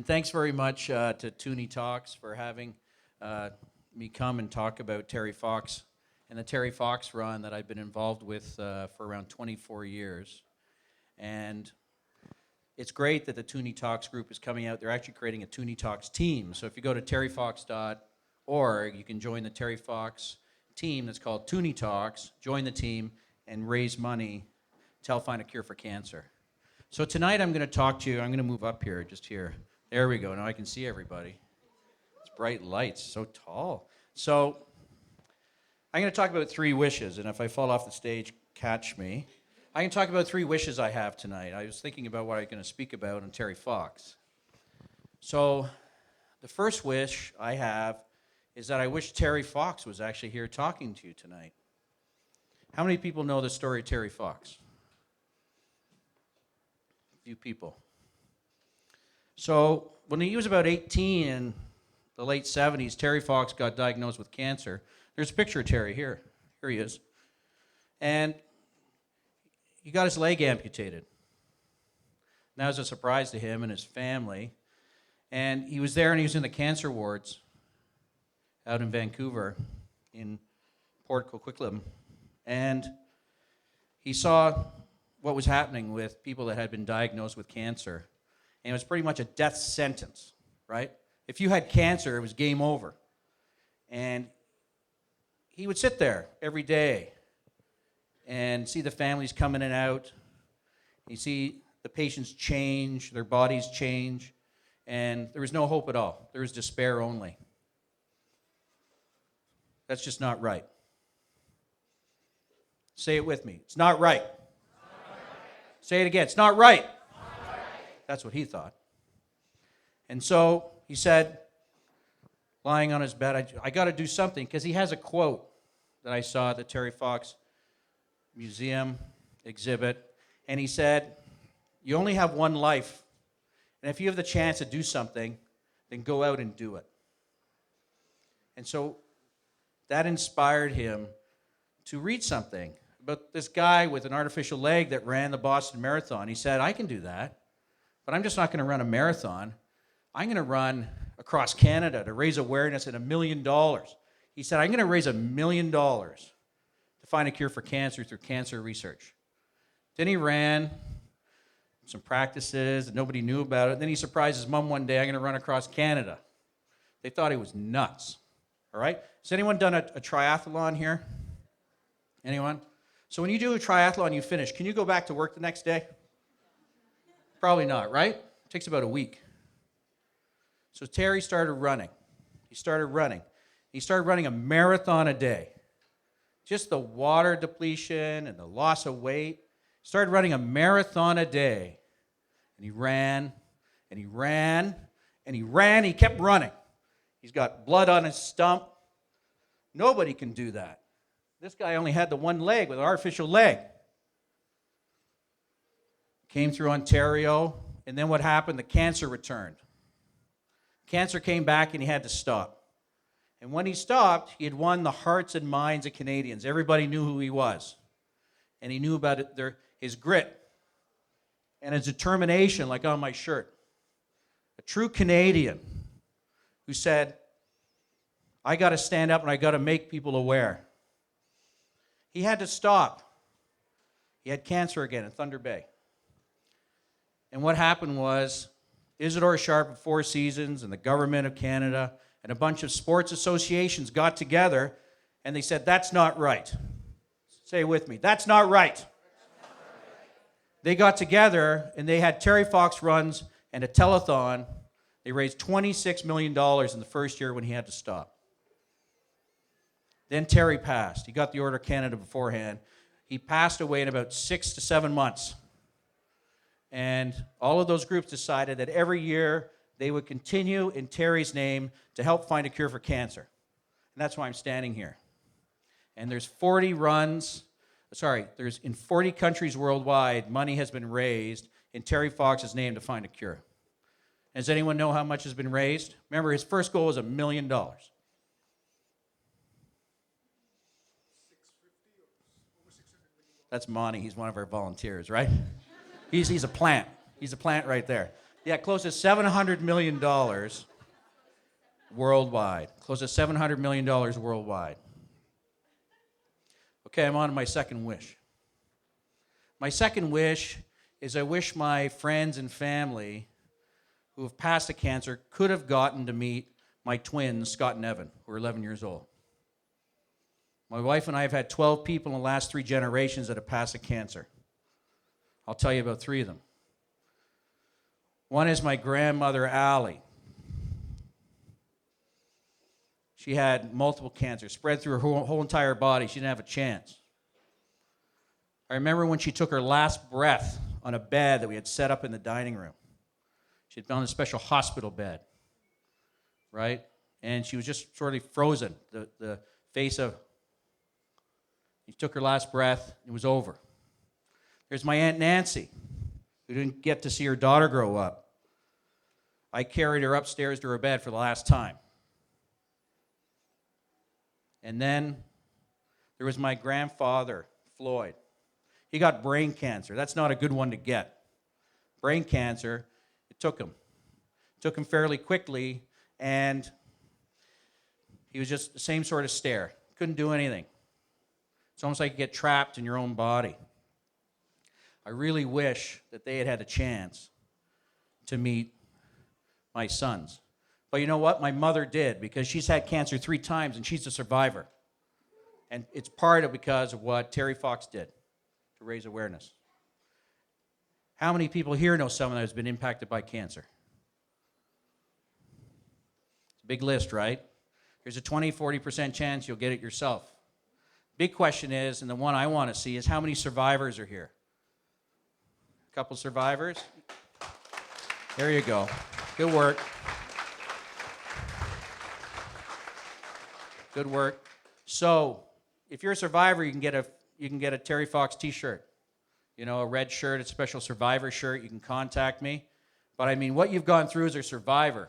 Thanks very much to Tuni Talks for having me come and talk about Terry Fox and the Terry Fox run that I've been involved with for around 24 years. And it's great that the Tuni Talks group is coming out. They're actually creating a Tuni Talks team. So if you go to terryfox.org, you can join the Terry Fox team that's called Tuni Talks, join the team, and raise money to help find a cure for cancer. So tonight I'm going to talk to you. I'm going to move up here, just here. There we go. Now I can see everybody. It's bright lights, so tall. So I'm going to talk about 3 wishes, and if I fall off the stage, catch me. I can talk about 3 wishes I have tonight. I was thinking about what I'm going to speak about on Terry Fox. So the first wish I have is that I wish Terry Fox was actually here talking to you tonight. How many people know the story of Terry Fox? A few people. So when he was about 18 in the late 70s, Terry Fox got diagnosed with cancer. There's a picture of Terry here. Here he is. And he got his leg amputated. That was a surprise to him and his family. And he was there and he was in the cancer wards out in Vancouver in Port Coquitlam. And he saw what was happening with people that had been diagnosed with cancer. And it was pretty much a death sentence, right? If you had cancer, it was game over. And he would sit there every day and see the families come in and out. You see the patients change, their bodies change, and there was no hope at all. There was despair only. That's just not right. Say it with me. It's not right. Not right. Say it again. It's not right. Not right. That's what he thought. And so he said, lying on his bed, I got to do something, because he has a quote that I saw at the Terry Fox Museum exhibit, and he said, you only have one life, and if you have the chance to do something, then go out and do it. And so that inspired him to read something about this guy with an artificial leg that ran the Boston Marathon. He said, I can do that, but I'm just not going to run a marathon. I'm going to run across Canada to raise awareness at $1 million. He said, I'm going to raise $1 million to find a cure for cancer through cancer research. Then he ran some practices that nobody knew about it. Then he surprised his mom one day, I'm going to run across Canada. They thought he was nuts. All right? Has anyone done a triathlon here? Anyone? So when you do a triathlon, you finish. Can you go back to work the next day? Probably not, right? It takes about a week. So Terry started running. He started running a marathon a day. Just the water depletion and the loss of weight. He started running a marathon a day. And he ran, and he ran, and he ran. He kept running. He's got blood on his stump. Nobody can do that. This guy only had the one leg with an artificial leg. Came through Ontario, and then what happened? The cancer returned. Cancer came back, and he had to stop. And when he stopped, he had won the hearts and minds of Canadians. Everybody knew who he was. And he knew about his grit and his determination, like on my shirt. A true Canadian who said, I got to stand up and I got to make people aware. He had to stop. He had cancer again in Thunder Bay. And what happened was, Isidore Sharp of Four Seasons and the government of Canada and a bunch of sports associations got together and they said, that's not right. Say it with me. That's not right. They got together and they had Terry Fox runs and a telethon. They raised $26 million in the first year when he had to stop. Then Terry passed. He got the Order of Canada beforehand. He passed away in about 6 to 7 months. And all of those groups decided that every year they would continue in Terry's name to help find a cure for cancer. And that's why I'm standing here. And there's 40 runs, there's in 40 countries worldwide, money has been raised in Terry Fox's name to find a cure. Does anyone know how much has been raised? Remember, his first goal was $1 million. 650 or over 600 million. That's Monty. He's one of our volunteers, right? He's a plant. He's a plant right there. Yeah, close to $700 million worldwide. Close to $700 million worldwide. Okay, I'm on to my second wish. My second wish is I wish my friends and family who have passed the cancer could have gotten to meet my twins, Scott and Evan, who are 11 years old. My wife and I have had 12 people in the last 3 generations that have passed the cancer. I'll tell you about 3 of them. One is my grandmother, Allie. She had multiple cancers spread through her whole entire body. She didn't have a chance. I remember when she took her last breath on a bed that we had set up in the dining room. She had been on a special hospital bed, right? And she was just sort of frozen. The face of, she took her last breath, it was over. There's my Aunt Nancy, who didn't get to see her daughter grow up. I carried her upstairs to her bed for the last time. And then there was my grandfather, Floyd. He got brain cancer. That's not a good one to get. Brain cancer, it took him. It took him fairly quickly, and he was just the same sort of stare. Couldn't do anything. It's almost like you get trapped in your own body. I really wish that they had had a chance to meet my sons. But you know what? My mother did, because she's had cancer 3 times, and she's a survivor. And it's part of because of what Terry Fox did to raise awareness. How many people here know someone that has been impacted by cancer? It's a big list, right? There's a 20-40% chance you'll get it yourself. Big question is, and the one I want to see, is how many survivors are here? A couple survivors? There you go. Good work. Good work. So, if you're a survivor, you can get a Terry Fox t-shirt. You know, a red shirt, a special survivor shirt. You can contact me. But I mean, what you've gone through as a survivor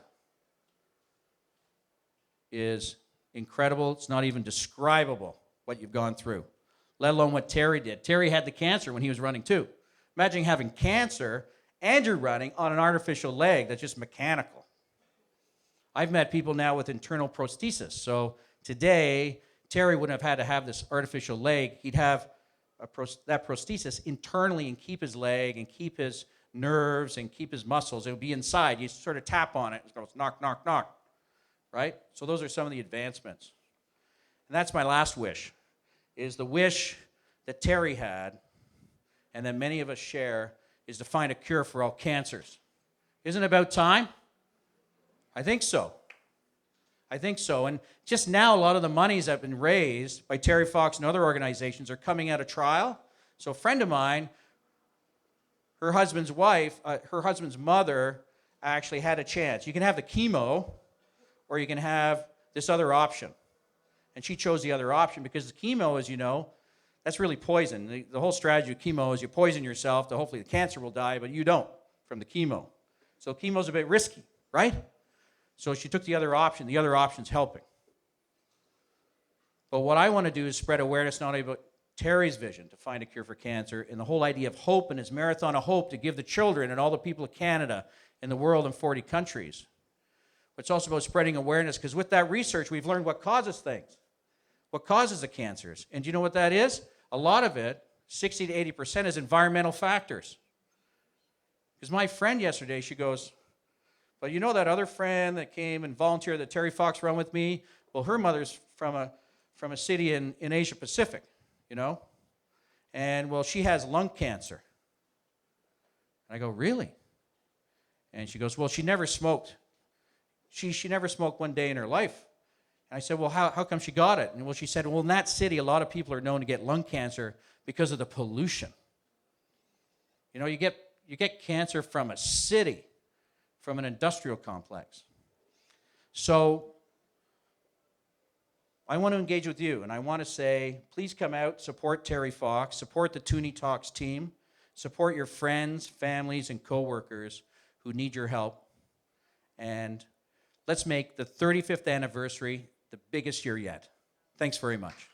is incredible. It's not even describable what you've gone through, let alone what Terry did. Terry had the cancer when he was running too. Imagine having cancer and you're running on an artificial leg that's just mechanical. I've met people now with internal prosthesis. So today, Terry wouldn't have had to have this artificial leg. He'd have that prosthesis internally and keep his leg and keep his nerves and keep his muscles. It would be inside. You sort of tap on it. It goes knock, knock, knock. Right? So those are some of the advancements. And that's my last wish, is the wish that Terry had and that many of us share, is to find a cure for all cancers. Isn't it about time? I think so. I think so. And just now, a lot of the monies that have been raised by Terry Fox and other organizations are coming out of trial. So a friend of mine, her husband's mother actually had a chance. You can have the chemo, or you can have this other option. And she chose the other option because the chemo, as you know, that's really poison. The whole strategy of chemo is you poison yourself to hopefully the cancer will die, but you don't from the chemo. So chemo's a bit risky, right? So she took the other option. The other option's helping. But what I want to do is spread awareness not only about Terry's vision to find a cure for cancer and the whole idea of hope and his marathon of hope to give the children and all the people of Canada and the world in 40 countries. But it's also about spreading awareness, because with that research, we've learned what causes things, what causes the cancers. And do you know what that is? A lot of it, 60 to 80%, is environmental factors. Because my friend yesterday, she goes, but you know that other friend that came and volunteered that Terry Fox run with me? Well, her mother's from a city in Asia Pacific, you know? And, well, she has lung cancer. And I go, really? And she goes, well, she never smoked. She never smoked one day in her life. And I said, well, how come she got it? And well, she said, well, in that city, a lot of people are known to get lung cancer because of the pollution. You know, you get cancer from a city, from an industrial complex. So I want to engage with you, and I want to say, please come out, support Terry Fox, support the Tuni Talks team, support your friends, families, and coworkers who need your help, and let's make the 35th anniversary the biggest year yet. Thanks very much.